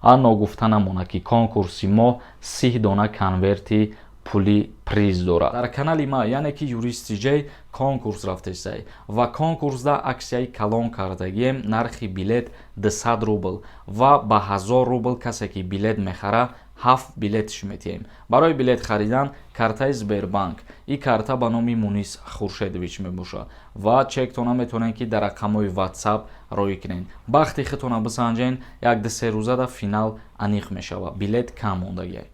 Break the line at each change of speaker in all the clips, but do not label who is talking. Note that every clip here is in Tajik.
анно гуфта намона ки конкурси мо 30 дона конверти пули приз дорад. Дар канали ма яъне ки юристи ҷей конкурс рафтесай ва конкурсда аксияи калон кардагием нархи билет 200 рубл ва ба 1000 рубл касе ки билет мехара 7 билетш метиҳем. барои билет харидан картаи Сбербанк и карта ба номи Мунис Хуршедович мебошад ва чектона метавонед ки дар рақамҳои WhatsApp роӣ кунед. вақти худтона бисанҷен 1-2 рӯзада финал аниқ мешавад. билет кам мондагиай.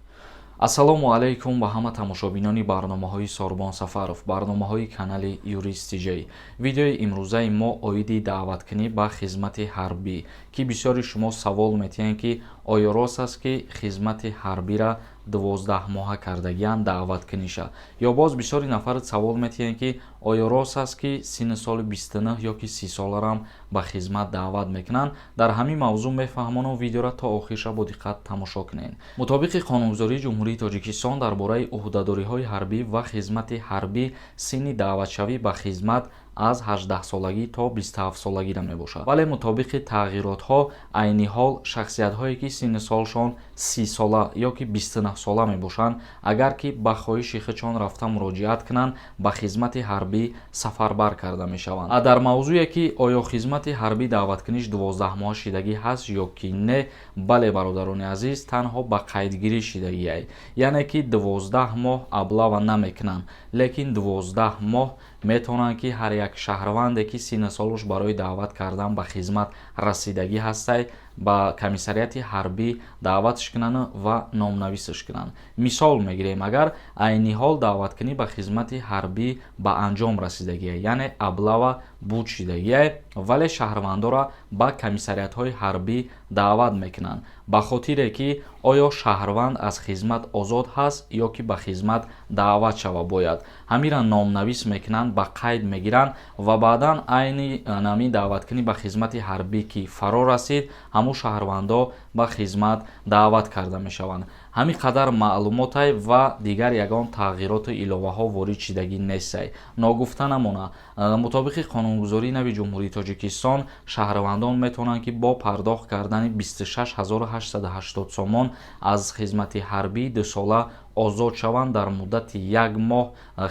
ассалому алайкум ба ҳама тамошобинони барномаҳои Сорбон Сафаров, барномаҳои канали Юристи Ҷей. видеои имрӯзаи мо оиди даъваткунӣ ба хизмати ҳарбӣ ки бисёри шумо савол метиҳед ки оё рост аст ки хизмати ҳарбира 12 моҳа кардагиян даъваткуниша, ё боз бисёри нафар савол метиҳед ки оё рост аст ки синни соли 29 ё ки 30 соларам ба хизмат даъват мекунанд. дар ҳамин мавзӯъ мефаҳмонам видеоро то охириша бо диққат тамошо кунед. мутобиқи қонунгузории ҷумҳурии Тоҷикистон дар бораи уҳдадориҳои ҳарбӣ ва хизмати ҳарбӣ синни даъватшавӣ ба хизмат аз 18 солагӣ то 27 солагиро мебошад. вале мутобиқи тағйиротҳо айни ҳол шахсиятҳое ки синни солшон 30 сола ё ки 29 сола мебошанд, агар ки ба хоҳиши худшон рафта муроҷиат кунанд ба хизмати ҳарбӣ сафарбар карда мешаванд. дар мавзӯе ки оё хизмати ҳарбӣ даъваткуниш 12 моҳа шидагӣ ҳаст ё ки не, бале бародарони азиз, танҳо ба қайдгирӣ шидагиай, яъне ки 12 моҳ аблава намекунанд, лекин 12 моҳ метавонанд ки ҳар як шаҳрванде ки синни солаш барои даъват кардан ба хизмат расидагӣ ҳастай ба комиссарияти ҳарбӣ даъватш кунанд ва номнависш кунанд. мисол мегирем, агар айни ҳол даъваткунӣ ба хизмати ҳарбӣ ба анҷом расидагиай, яъне аблава буд шидагиай, вале шаҳрвандора ба комиссариятҳои ҳарбӣ даъват мекунанд ба хотире ки оё шаҳрванд аз хизмат озод ҳаст ё ки ба хизмат даъват шава бояд. ҳамира номнавис мекунанд, ба қайд мегиранд ва баъдан айни нами даъваткунӣ ба хизмати ҳарбӣ ки фаро расид, ҳамун шаҳрвандо ба хизмат даъват карда мешаванд. ҳамин қадар маълумотай ва дигар ягон тағйироту иловаҳо ворид шидагӣ нестай. ногуфта намона, мутобиқи қонунгузории нави ҷумҳурии Тоҷикистон шаҳрвандон метавонанд ки бо пардохт кардани 26880 сомон аз хизмати ҳарбӣ 2 сола озод шаванд дар муддати 1 моҳ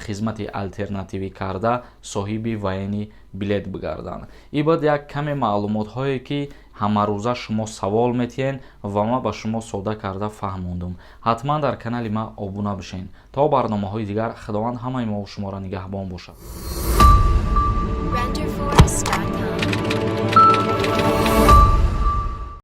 хизмати алтернативӣ карда соҳиби ваени билет бигарданд. ин буд як каме маълумотҳое ки ҳамарӯза шумо савол метиҳед ва ма ба шумо сода карда фаҳмондум. ҳатман дар канали ма обуна бишед. то барномаҳои дигар худованд ҳамаи мо шуморо нигаҳбон бошад.